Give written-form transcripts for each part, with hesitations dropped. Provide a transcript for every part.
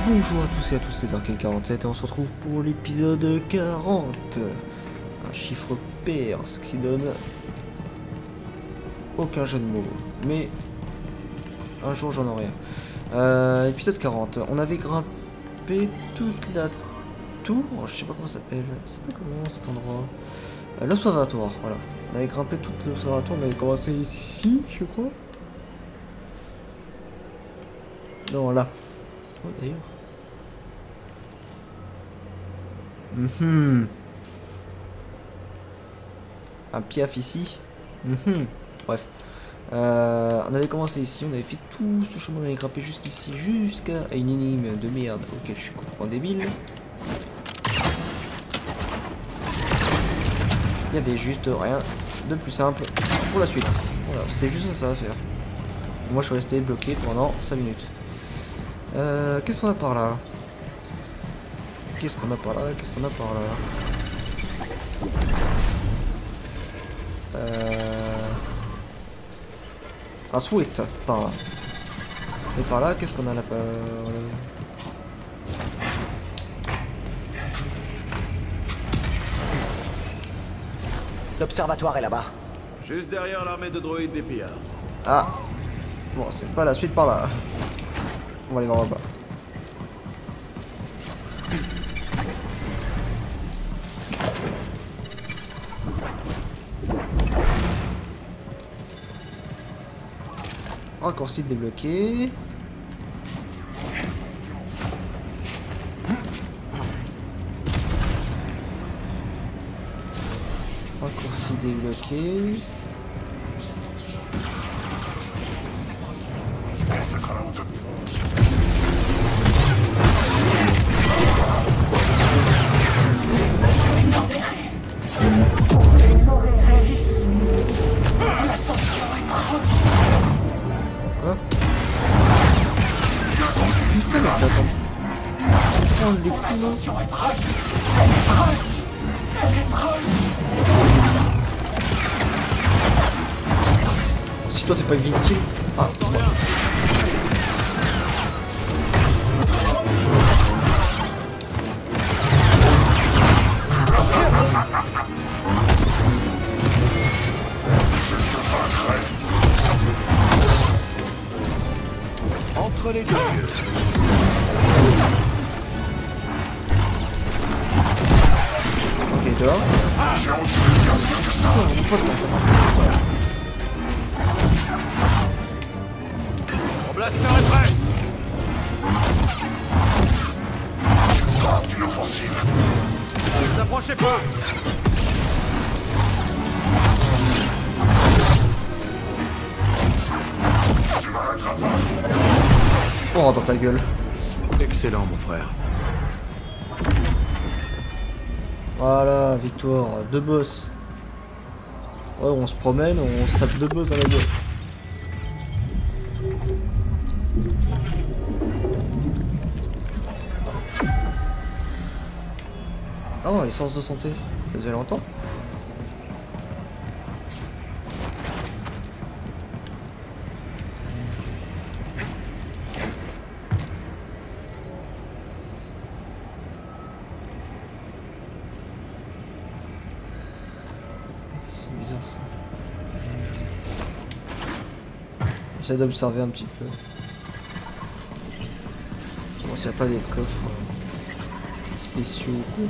Bonjour à tous et à tous, c'est Dark47 et on se retrouve pour l'épisode 40. Un chiffre pair, ce qui donne aucun jeu de mots. Mais un jour j'en aurai un. Épisode 40. On avait grimpé toute la tour. Je sais pas comment ça s'appelle. C'est pas comment cet endroit. L'observatoire, voilà. On avait grimpé tout l'observatoire, on avait commencé ici, je crois. Non, là. Oh, d'ailleurs. Un piaf ici. Bref. On avait commencé ici, on avait fait tout ce chemin, on avait grimpé jusqu'ici, jusqu'à une énigme de merde auquel je suis complètement débile. Il y avait juste rien de plus simple pour la suite. Voilà, c'était juste ça à faire. Moi je suis resté bloqué pendant 5 minutes. Qu'est-ce qu'on a par là? Qu'est-ce qu'on a par là? Qu'est-ce qu'on a par là? Un sweat par là. Et par là, qu'est-ce qu'on a là? L'observatoire est là-bas. Juste derrière l'armée de droïdes des pillards. Ah. Bon, c'est pas la suite par là. On va aller voir là-bas. Raccourci débloqué. Raccourci débloqué. Putain, mais j'attends. Prendre les coups là. Si toi t'es pas une victime. Ah, ouais. Entre les deux yeux. Ok, dehors. Mon blaster est prêt. Une offensive. Ne vous approchez pas. Tu m'arrêteras pas. Oh, dans ta gueule. Excellent, mon frère. Voilà, victoire. 2 boss. Ouais, on se promène, on se tape 2 boss dans la gueule. Oh, essence de santé. Ça faisait longtemps. C'est bizarre ça. J'essaie d'observer un petit peu. Bon, s'il n'y a pas des coffres spéciaux ou quoi.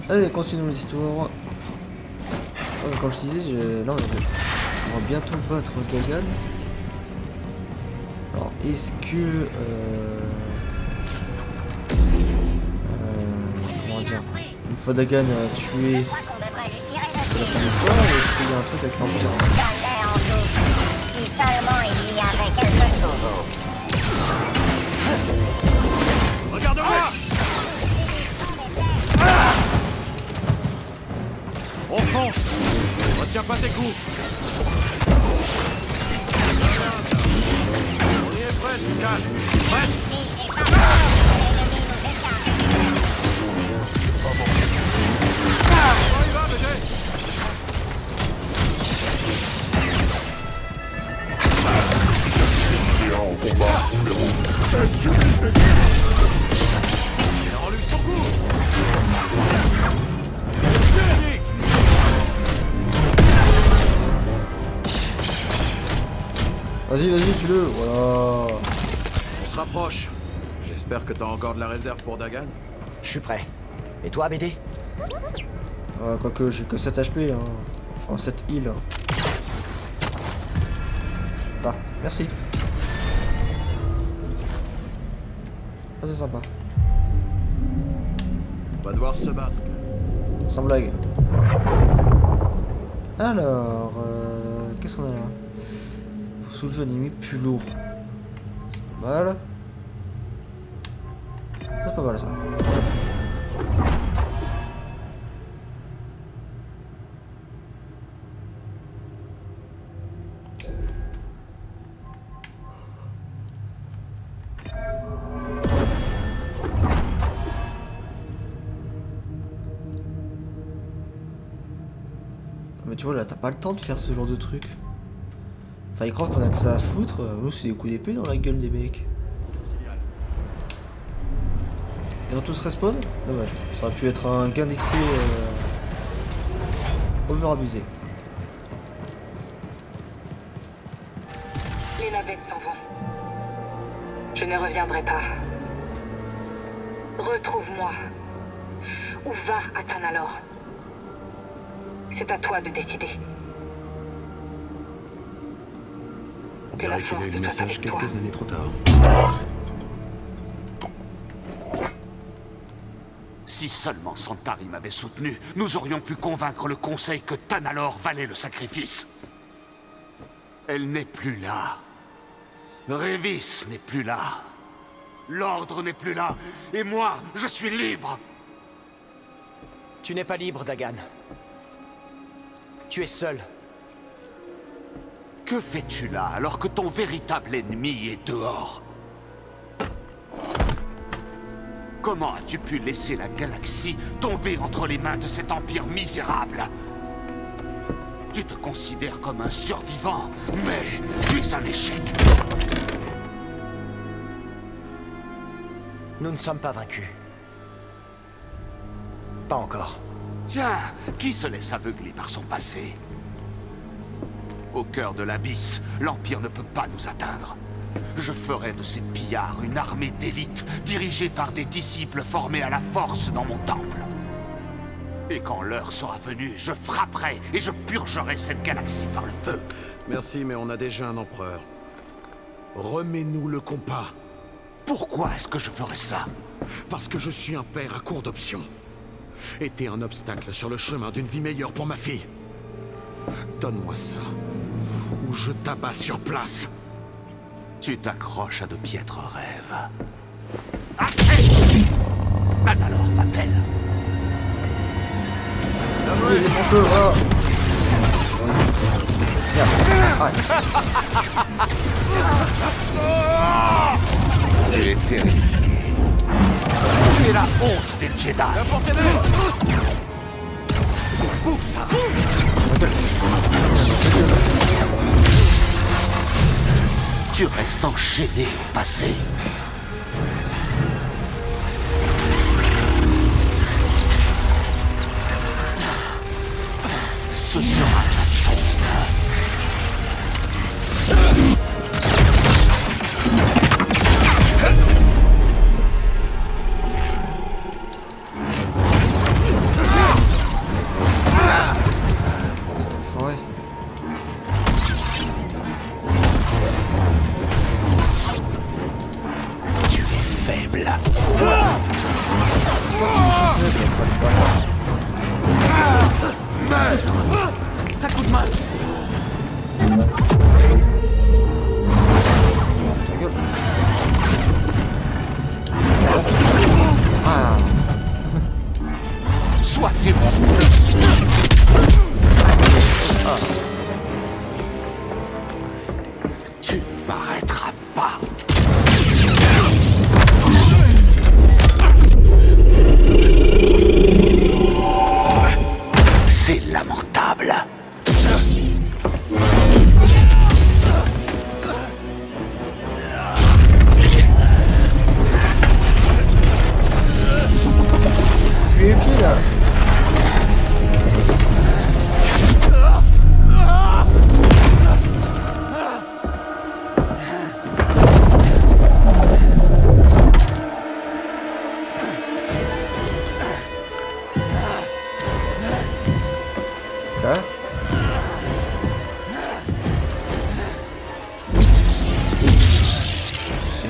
Allez, continuons l'histoire. Comme je disais, là on va bientôt battre Dagan. Alors, est-ce que... comment dire, une fois Dagan tué, c'est la fin de l'histoire, ou est-ce qu'il y a un truc avec l'Empire? Si seulement il y avait quelque chose. Regarde-moi. On fonce. Retiens pas tes coups. On y est presque, calme. Prête. On y va, bébé. Et en combat, numéro. Vas-y, vas-y, tue-le. Voilà. On se rapproche. J'espère que t'as encore de la réserve pour Dagan. Je suis prêt. Et toi, BD? Quoique, j'ai que 7 HP. Hein. Enfin, 7 heal. Bah, merci. Ah, c'est sympa. On va devoir se battre. Sans blague. Alors, qu'est-ce qu'on a là? Pour soulever un ennemi plus lourd. C'est pas mal. C'est pas mal ça. Mais tu vois là, t'as pas le temps de faire ce genre de truc. Enfin, ils croient qu'on a que ça à foutre. Nous, c'est des coups d'épée dans la gueule des mecs. Ils vont tous respawn? Dommage. Ça aurait pu être un gain d'XP over abusé. Les navettes s'en vont. Je ne reviendrai pas. Retrouve-moi. Ou va à Tanalor. C'est à toi de décider. On dirait qu'il a eu le message quelques années trop tard. Si seulement Santari m'avait soutenu, nous aurions pu convaincre le Conseil que Tanalor valait le sacrifice. Elle n'est plus là. Révis n'est plus là. L'ordre n'est plus là. Et moi, je suis libre. Tu n'es pas libre, Dagan. Tu es seul. Que fais-tu là, alors que ton véritable ennemi est dehors? Comment as-tu pu laisser la galaxie tomber entre les mains de cet empire misérable? Tu te considères comme un survivant, mais tu es un échec. Nous ne sommes pas vaincus. Pas encore. Tiens, qui se laisse aveugler par son passé? Au cœur de l'abysse, l'Empire ne peut pas nous atteindre. Je ferai de ces pillards une armée d'élite, dirigée par des disciples formés à la force dans mon temple. Et quand l'heure sera venue, je frapperai et je purgerai cette galaxie par le feu. Merci, mais on a déjà un empereur. Remets-nous le compas. Pourquoi est-ce que je ferais ça? Parce que je suis un père à court d'options. Et t'es un obstacle sur le chemin d'une vie meilleure pour ma fille. Donne-moi ça, ou je t'abats sur place. Tu t'accroches à de piètres rêves. Tanalor m'appelle. Oui, défonce-le, voilà. Merde. Tu es terrifié. Tu es la honte des Jedi. Bouffe ça. Tu restes enchaîné au passé. Ce sera ta tombe. Ouais. Tu es faible. Un coup de main. Ta gueule. Ah. Sois témoin. Tu ne m'arrêteras pas. C'est lamentable.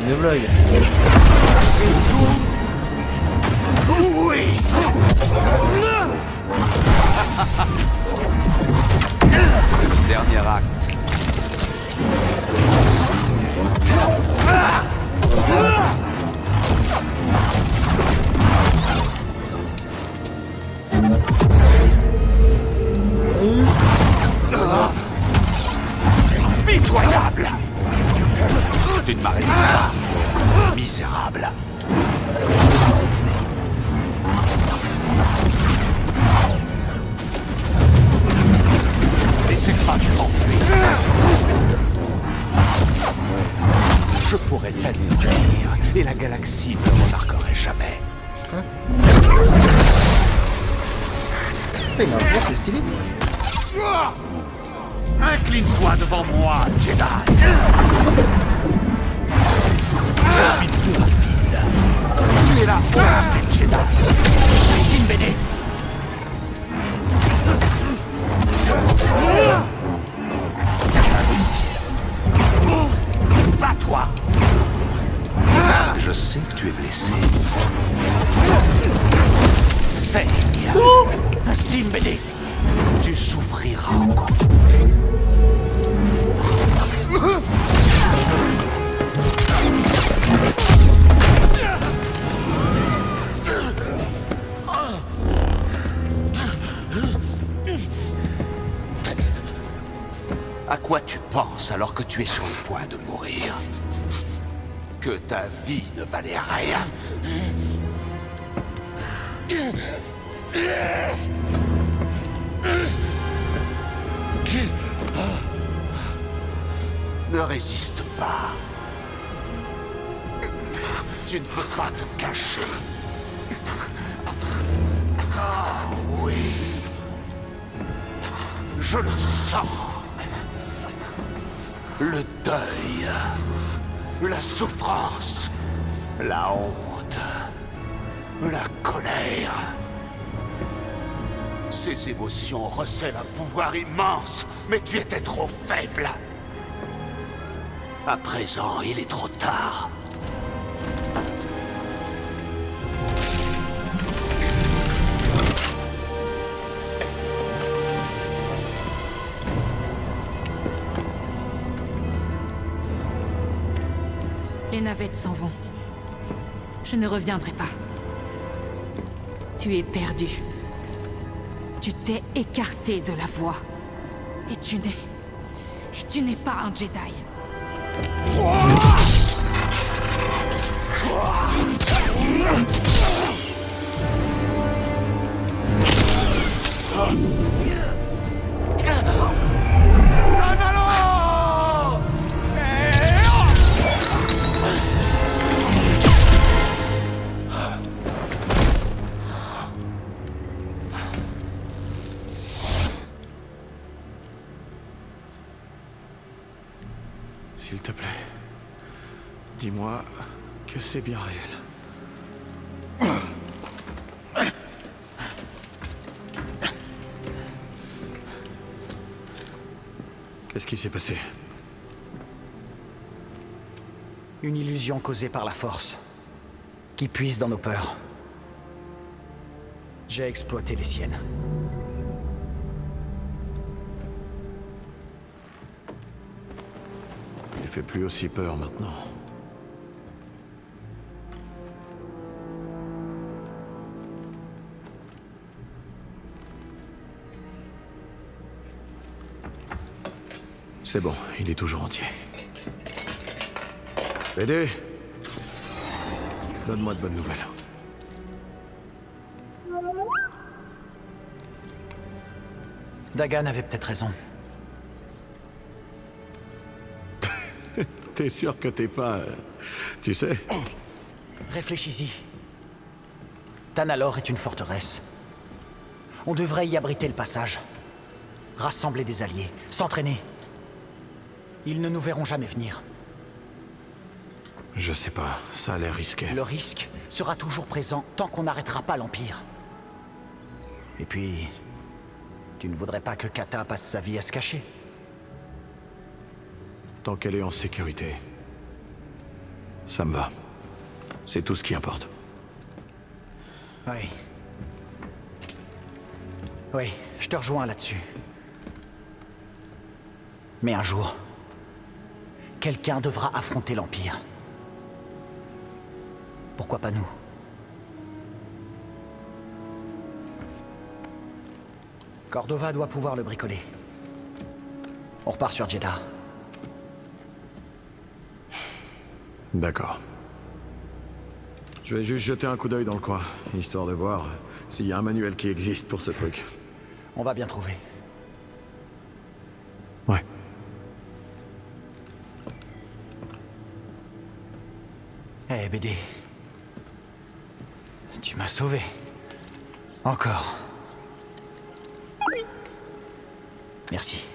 Une blague. Oui. Dernier acte. Pitoyable. Tu ne m'arrêtes pas. Misérable. Et c'est pas du t'enfuir. Je pourrais t'anéantir et la galaxie ne me remarquerait jamais. Hein? Il a un plan, c'est stylé. Incline-toi devant moi, Jedi. Je suis plus rapide. Tu es la honte des Jedi. Christine Béné. Imbécile. Bats-toi. Je sais que tu es blessé. Saigne. Christine Béné. Tu souffriras encore. À quoi tu penses alors que tu es sur le point de mourir? Que ta vie ne valait rien? Ne résiste pas. Tu ne peux pas te cacher. Ah oui. Je le sens. Le deuil. La souffrance. La honte. La colère. Ces émotions recèlent un pouvoir immense, mais tu étais trop faible. À présent, il est trop tard. Les navettes s'en vont. Je ne reviendrai pas. Tu es perdu. Tu t'es écarté de la voie. Et tu n'es pas un Jedi. S'il te plaît, dis-moi que c'est bien réel. Qu'est-ce qui s'est passé? Une illusion causée par la Force, qui puise dans nos peurs. J'ai exploité les siennes. Il fait plus aussi peur maintenant. C'est bon, il est toujours entier. BD, donne-moi de bonnes nouvelles. Dagan avait peut-être raison. T'es sûr que t'es pas... tu sais? Réfléchis-y. Tanalor est une forteresse. On devrait y abriter le passage. Rassembler des alliés, s'entraîner. Ils ne nous verront jamais venir. Je sais pas, ça a l'air risqué. Le risque sera toujours présent tant qu'on n'arrêtera pas l'Empire. Et puis... tu ne voudrais pas que Kata passe sa vie à se cacher? Tant qu'elle est en sécurité, Ça me va. C'est tout ce qui importe. Oui. Oui, je te rejoins là-dessus. Mais un jour, quelqu'un devra affronter l'Empire. Pourquoi pas nous? Cordova doit pouvoir le bricoler. On repart sur Jeddah. D'accord. Je vais juste jeter un coup d'œil dans le coin, histoire de voir s'il y a un manuel qui existe pour ce truc. On va bien trouver. Ouais. Eh BD. Tu m'as sauvé. Encore. Merci.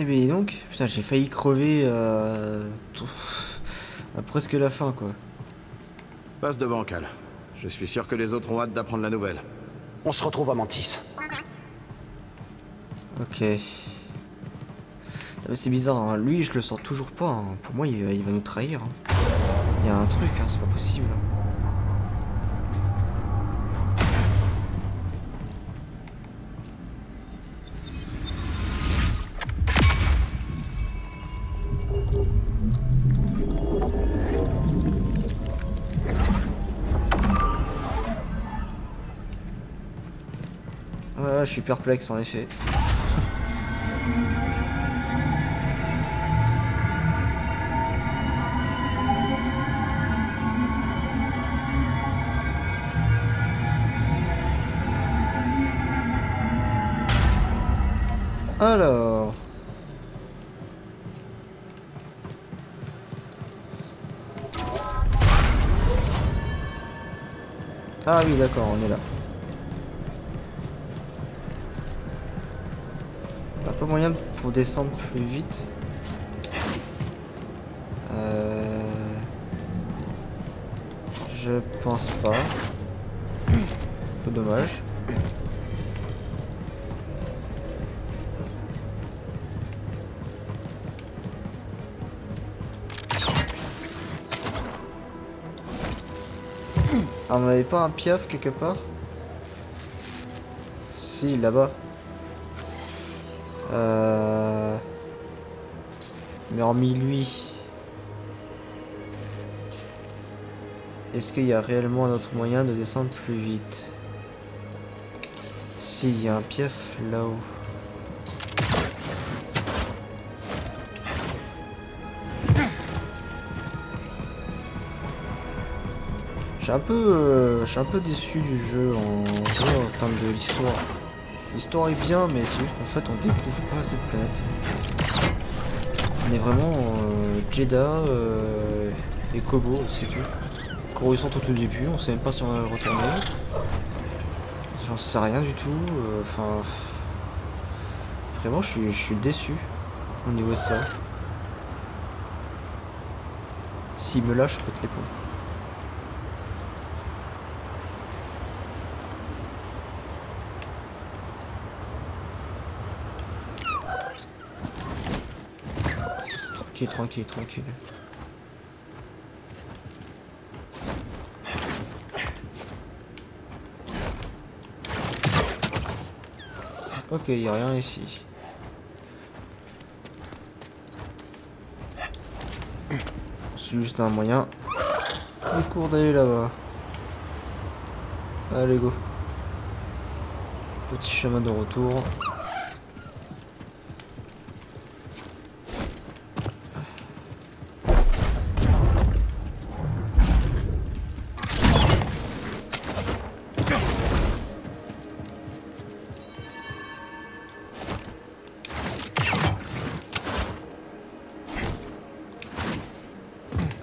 Eh bien donc, putain j'ai failli crever à presque la fin quoi. Passe devant, Cal. Je suis sûr que les autres ont hâte d'apprendre la nouvelle. On se retrouve à Mantis. Ok. C'est bizarre, hein. Lui je le sens toujours pas, hein. Pour moi il va nous trahir. Hein. Il y a un truc, hein. C'est pas possible. Ouais, je suis perplexe en effet. Alors... Ah oui d'accord, on est là. T'as pas moyen pour descendre plus vite? Je pense pas. Un peu dommage. Ah, on n'avait pas un piaf quelque part? Si, là-bas. Mais hormis lui, est-ce qu'il y a réellement un autre moyen de descendre plus vite? Si, il y a un piaf là-haut. Je suis un peu déçu du jeu en termes de l'histoire. L'histoire est bien, mais c'est juste qu'en fait on découvre pas cette planète. On est vraiment Jeddah et Kobo, c'est tout. Coruscant au tout début, on sait même pas si on va retourner. J'en sais rien du tout. Enfin, vraiment, je suis déçu au niveau de ça. S'il me lâche, je pète les plombs. Tranquille, tranquille. Ok, il n'y a rien ici. C'est juste un moyen. Le cours d'aller là-bas. Allez, go. Petit chemin de retour.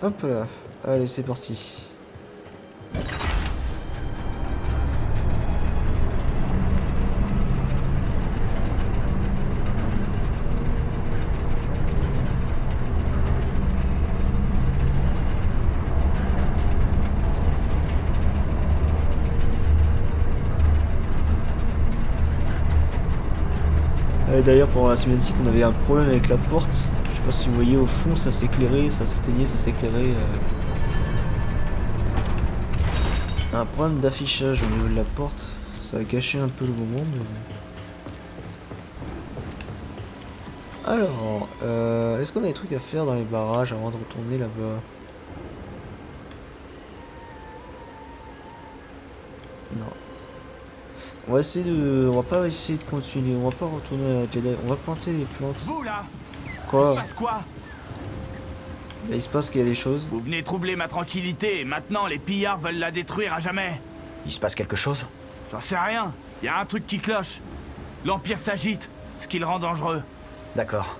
Hop là, allez c'est parti. d'ailleurs pendant la cinématique on avait un problème avec la porte. Je sais pas si vous voyez au fond, ça s'éclairait, ça s'éteignait, ça s'éclairait. Un problème d'affichage au niveau de la porte. Ça a gâché un peu le moment. Mais... Alors, est-ce qu'on a des trucs à faire dans les barrages avant de retourner là-bas? Non. On va essayer de... On va pas essayer de continuer. On va pas retourner à la Jedi. On va planter les plantes. Vous là, Quoi? il se passe quoi? Bah, il se passe qu'il y a des choses. Vous venez troubler ma tranquillité et maintenant les pillards veulent la détruire à jamais. Il se passe quelque chose? J'en sais rien. Y a un truc qui cloche. L'Empire s'agite, ce qui le rend dangereux. D'accord.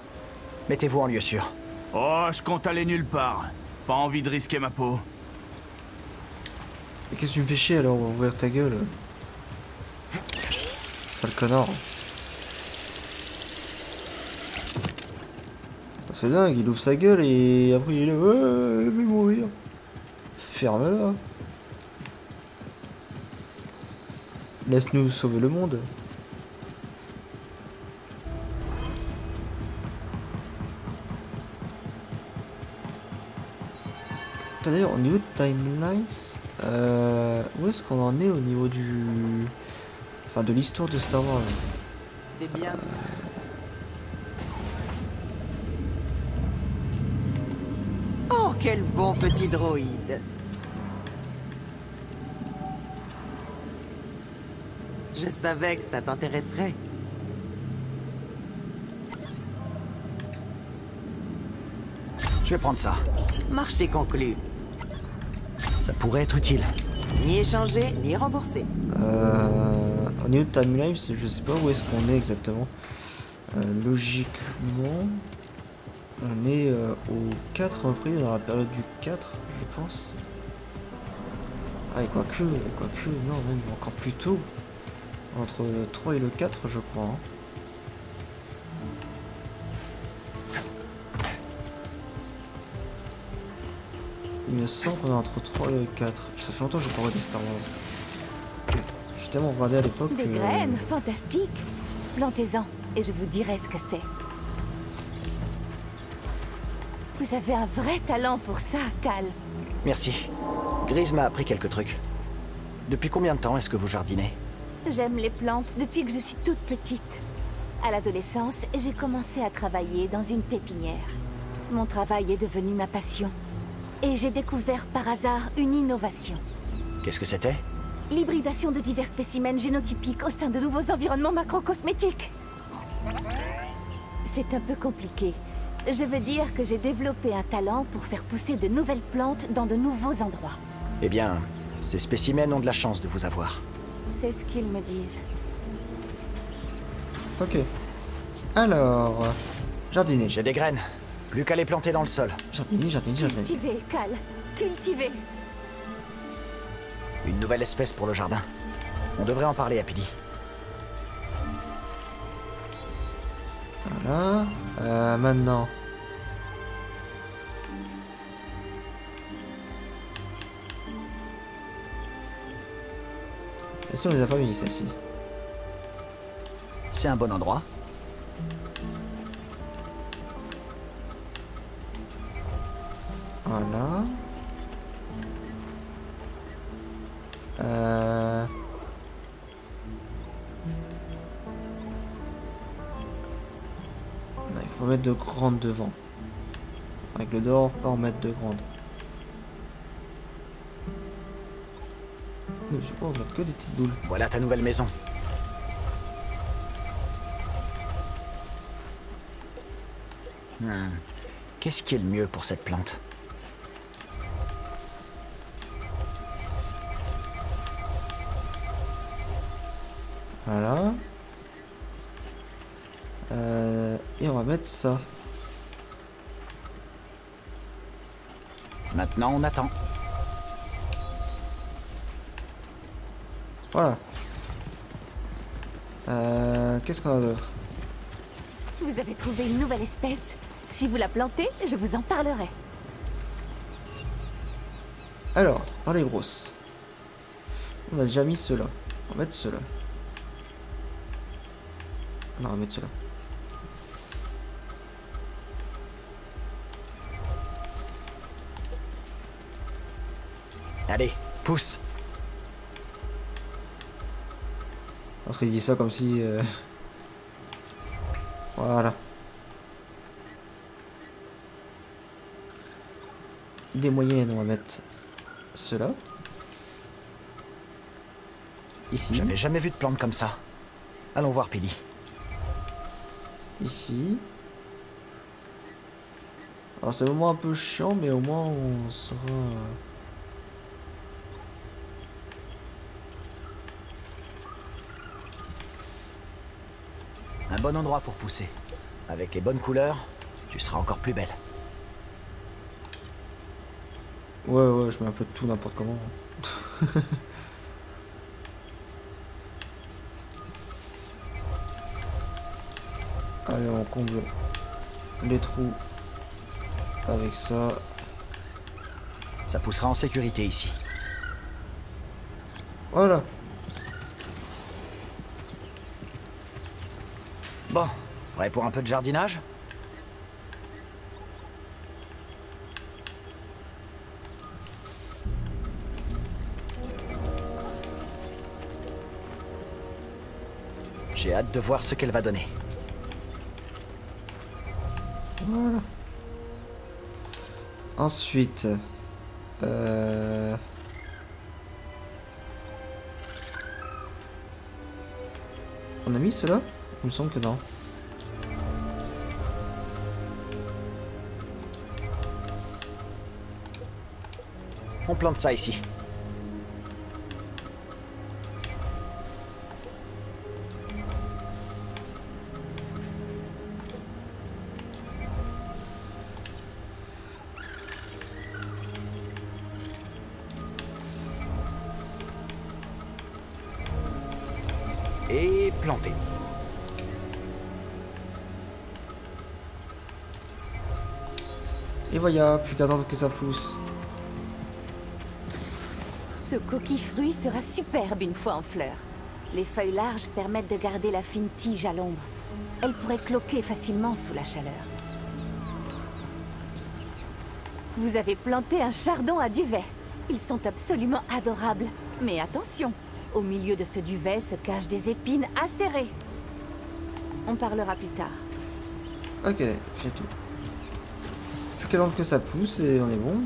Mettez-vous en lieu sûr. Oh, je compte aller nulle part. Pas envie de risquer ma peau. Mais qu'est-ce que tu me fais chier alors? On va ouvrir ta gueule. Sale connard. C'est dingue, il ouvre sa gueule et après il est là, ouais, il va mourir. Ferme-la. Laisse-nous sauver le monde. D'ailleurs, au niveau de timelines, où est-ce qu'on en est au niveau du... Enfin, de l'histoire de Star Wars? C'est bien. Oh, quel bon petit droïde. Je savais que ça t'intéresserait. Je vais prendre ça. Marché conclu. Ça pourrait être utile. Ni échanger, ni rembourser. Au niveau de timeline, je sais pas où est-ce qu'on est exactement. Logiquement, on est au 4 après, dans la période du 4, je pense. Ah, et quoique, non, même encore plus tôt. Entre le 3 et le 4, je crois. Hein. Il me semble qu'on est entre 3 et le 4. Ça fait longtemps que j'ai pas regardé Star Wars. J'ai tellement regardé à l'époque. Des graines, fantastique. Plantez-en et je vous dirai ce que c'est. Vous avez un vrai talent pour ça, Cal. Merci. Grise m'a appris quelques trucs. Depuis combien de temps est-ce que vous jardinez? J'aime les plantes depuis que je suis toute petite. À l'adolescence, j'ai commencé à travailler dans une pépinière. Mon travail est devenu ma passion. Et j'ai découvert par hasard une innovation. Qu'est-ce que c'était? L'hybridation de divers spécimens génotypiques au sein de nouveaux environnements macrocosmétiques. C'est un peu compliqué. Je veux dire que j'ai développé un talent pour faire pousser de nouvelles plantes dans de nouveaux endroits. Eh bien, ces spécimens ont de la chance de vous avoir. C'est ce qu'ils me disent. Ok. Alors... Jardiner. J'ai des graines. Plus qu'à les planter dans le sol. Jardiner. Cultiver, Cal. Cultiver. Une nouvelle espèce pour le jardin. On devrait en parler à Pili. Voilà. Maintenant. Et si on les a pas mis, celles-ci? C'est un bon endroit. Voilà. Non, il faut mettre de grandes devant. Avec le dehors, pas en mettre de grandes. Je sais pas, on va mettre que des petites boules. Voilà ta nouvelle maison. Qu'est-ce qui est le mieux pour cette plante? Voilà. Et on va mettre ça. Maintenant, on attend. Voilà. Qu'est-ce qu'on a d'autre? Vous avez trouvé une nouvelle espèce. Si vous la plantez, je vous en parlerai. Alors, par les grosses. On a déjà mis ceux-là. On va mettre ceux-là. Non, on va mettre ceux-là. Allez, pousse. Parce qu'il dit ça comme si... Voilà. Des moyennes, on va mettre cela. Ici. J'avais jamais vu de plante comme ça. Allons voir Pili. Ici. Alors c'est vraiment un peu chiant, mais au moins on sera... Un bon endroit pour pousser. Avec les bonnes couleurs, tu seras encore plus belle. Ouais, je mets un peu de tout n'importe comment. Allez, on comble les trous avec ça. Ça poussera en sécurité ici. Voilà. Bon, prêt pour un peu de jardinage? J'ai hâte de voir ce qu'elle va donner. Voilà. Ensuite, on a mis cela? Il me semble que non. On plante ça ici. Et planter. Et voilà, plus qu'à attendre que ça pousse. Ce coquille-fruit sera superbe une fois en fleurs. Les feuilles larges permettent de garder la fine tige à l'ombre. Elle pourrait cloquer facilement sous la chaleur. Vous avez planté un chardon à duvet. Ils sont absolument adorables. Mais attention, au milieu de ce duvet se cachent des épines acérées. On parlera plus tard. Ok, j'ai tout. Plus qu'à attendre que ça pousse et on est bon.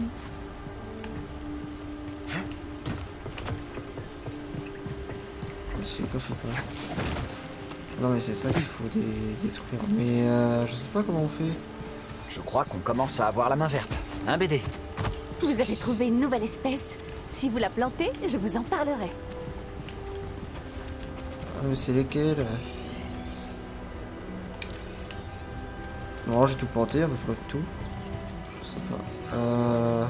C'est le coffre ou pas? Non mais c'est ça qu'il faut détruire. Mais je sais pas comment on fait. Je crois qu'on commence à avoir la main verte. Un BD. Vous avez trouvé une nouvelle espèce. Si vous la plantez, je vous en parlerai. Ah mais c'est lesquels? Non, j'ai tout planté, à peu près tout. Je sais pas. Ah,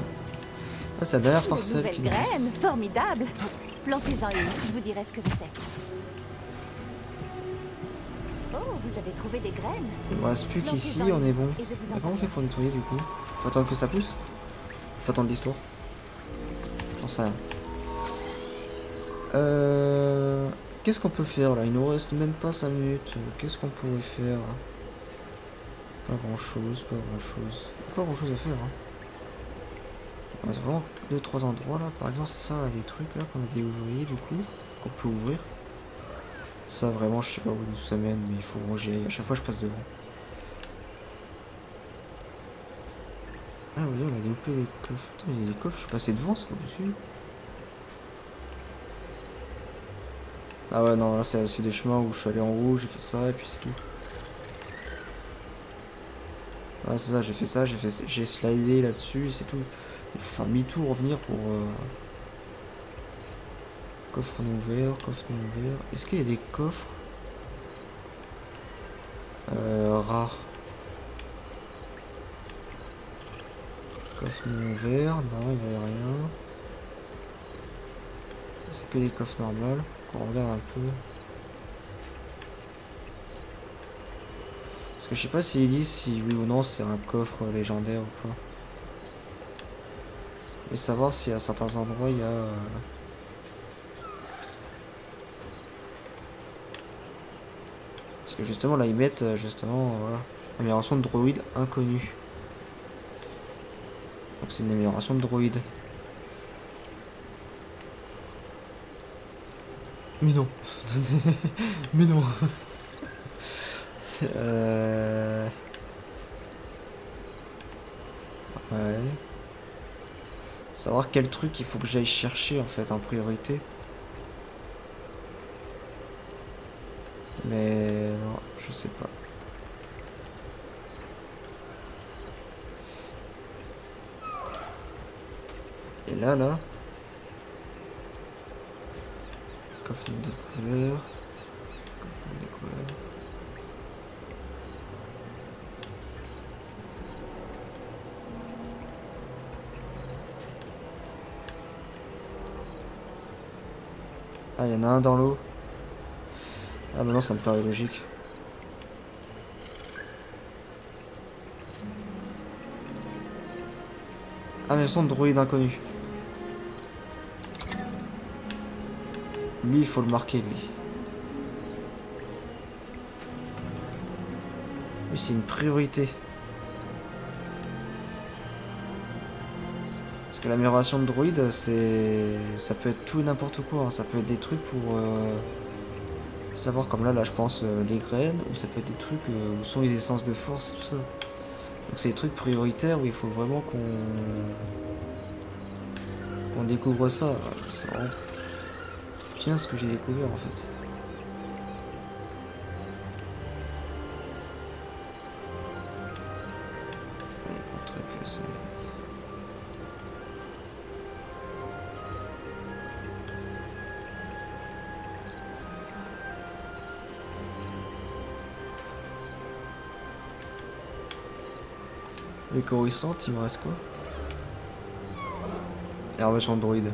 c'est la dernière parcelle qui nous reste. Graines, formidable. Plantez-en une, je vous dirai ce que je sais. Oh, vous avez trouvé des graines? Il me reste plus qu'ici, on est bon. Comment on fait pour nettoyer du coup? Faut attendre que ça pousse? Faut attendre l'histoire? J'en sais rien. Qu'est-ce qu'on peut faire là? Il nous reste même pas 5 minutes. Qu'est-ce qu'on pourrait faire? Pas grand chose, pas grand chose. Pas grand chose à faire. Hein. On a vraiment 2-3 endroits là. Par exemple, ça, là, des trucs là qu'on a des ouvriers du coup, qu'on peut ouvrir. Ça vraiment, je sais pas où ça mène, mais il faut que j'y aille. À chaque fois, je passe devant. Ah oui, on a développé des coffres. Putain, il y a des coffres, je suis passé devant, c'est pas possible. Ah ouais, non, là c'est des chemins où je suis allé en haut, j'ai fait ça et puis c'est tout. Ah c'est ça, j'ai fait ça, j'ai slidé là-dessus, c'est tout. Il faut faire demi-tour, revenir pour... Coffre non ouvert, coffre non ouvert. Est-ce qu'il y a des coffres rares? Coffre non ouvert, non, il n'y avait rien. C'est que des coffres normaux. On regarde un peu. Parce que je sais pas s'ils disent si oui ou non c'est un coffre légendaire ou pas. Et savoir si à certains endroits il y a... Parce que justement là ils mettent justement voilà, amélioration de droïde inconnue. Donc c'est une amélioration de droïde. Mais non. Mais non. Ouais. Savoir quel truc il faut que j'aille chercher en fait en priorité. Mais non, je sais pas. Et là, coffre de découvert. Coffre de découvert. Ah, il y en a un dans l'eau. Ah, maintenant ça me paraît logique. Ah, mais son droïde inconnu. Lui, il faut le marquer, lui. Lui, c'est une priorité. Parce que l'amélioration de droïde, ça peut être tout et n'importe quoi. Hein. Ça peut être des trucs pour savoir, comme là, je pense, les graines. Ou ça peut être des trucs où sont les essences de force et tout ça. Donc c'est des trucs prioritaires où il faut vraiment qu'on découvre ça. C'est vraiment bien ce que j'ai découvert en fait. Ouais, un truc, c'est... Les coruscantes, il me reste quoi? L'amélioration de droïde.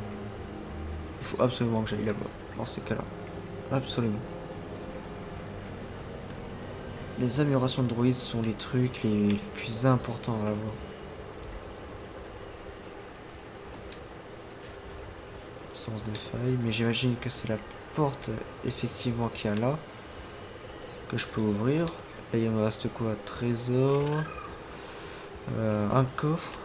Il faut absolument que j'aille là-bas, dans ces cas-là. Absolument. Les améliorations de droïdes sont les trucs les plus importants à avoir. Sens de faille, mais j'imagine que c'est la porte effectivement qu'il y a là que je peux ouvrir. Là il me reste quoi? Trésor, un coffre,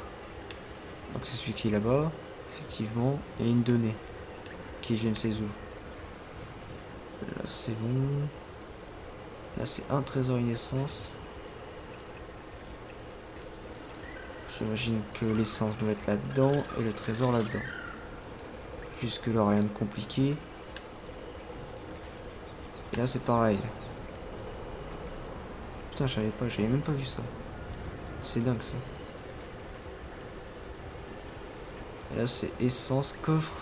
donc c'est celui qui est là-bas effectivement, et une donnée qui est je ne sais où. Là c'est bon. Là c'est un trésor, une essence. J'imagine que l'essence doit être là-dedans et le trésor là-dedans. Jusque là rien de compliqué. Et là c'est pareil. Putain je savais pas, j'avais même pas vu ça. C'est dingue ça. Et là c'est essence, coffre.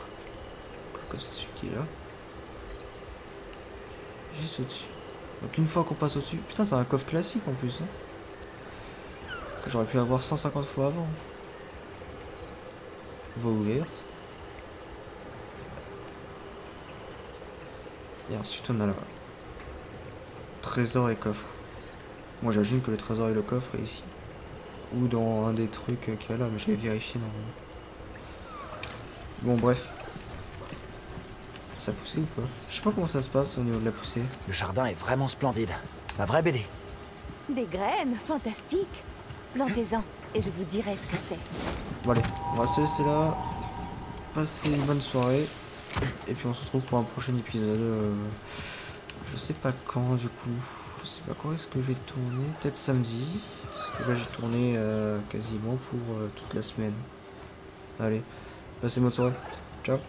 Comme c'est celui qui est là. Juste au-dessus. Donc une fois qu'on passe au-dessus... Putain c'est un coffre classique en plus. Hein. Que j'aurais pu avoir 150 fois avant. Voie ouverte. Et ensuite on a là. Trésor et coffre. Moi j'imagine que le trésor et le coffre est ici. Ou dans un des trucs qu'il y a là, mais j'avais vérifié normalement. Bon bref. Ça poussait ou pas? Je sais pas comment ça se passe au niveau de la poussée. Le jardin est vraiment splendide. Ma vraie BD. Des graines, fantastique. Plantez-en et je vous dirai ce que c'est. Bon allez, on va se laisser là. Passez une bonne soirée. Et puis on se retrouve pour un prochain épisode. Je sais pas quand du coup. Je sais pas quand est-ce que je vais tourner. Peut-être samedi. Parce que là j'ai tourné quasiment pour toute la semaine. Allez, passez une bonne soirée. Ciao.